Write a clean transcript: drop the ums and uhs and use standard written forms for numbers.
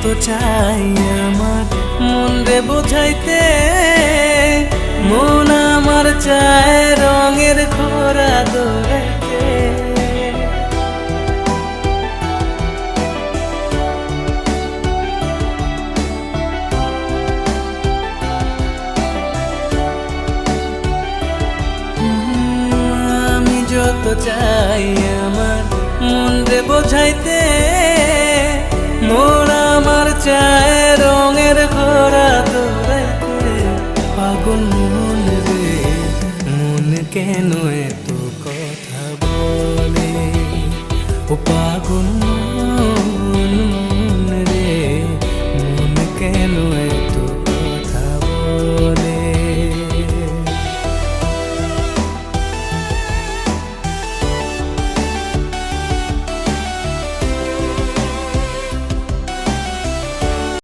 যত চাই আমার মন রে বোঝাইতে, মন আমার চায় রঙের ঘোড়া দৌড়াইতে। আমি যত চাই আমার মন রে বোঝাইতে, মন আমার চায় রঙের ঘোড়া দৌড়াইতে। পাগল মন রে মন কেন এত কথা বলে, ও পাগল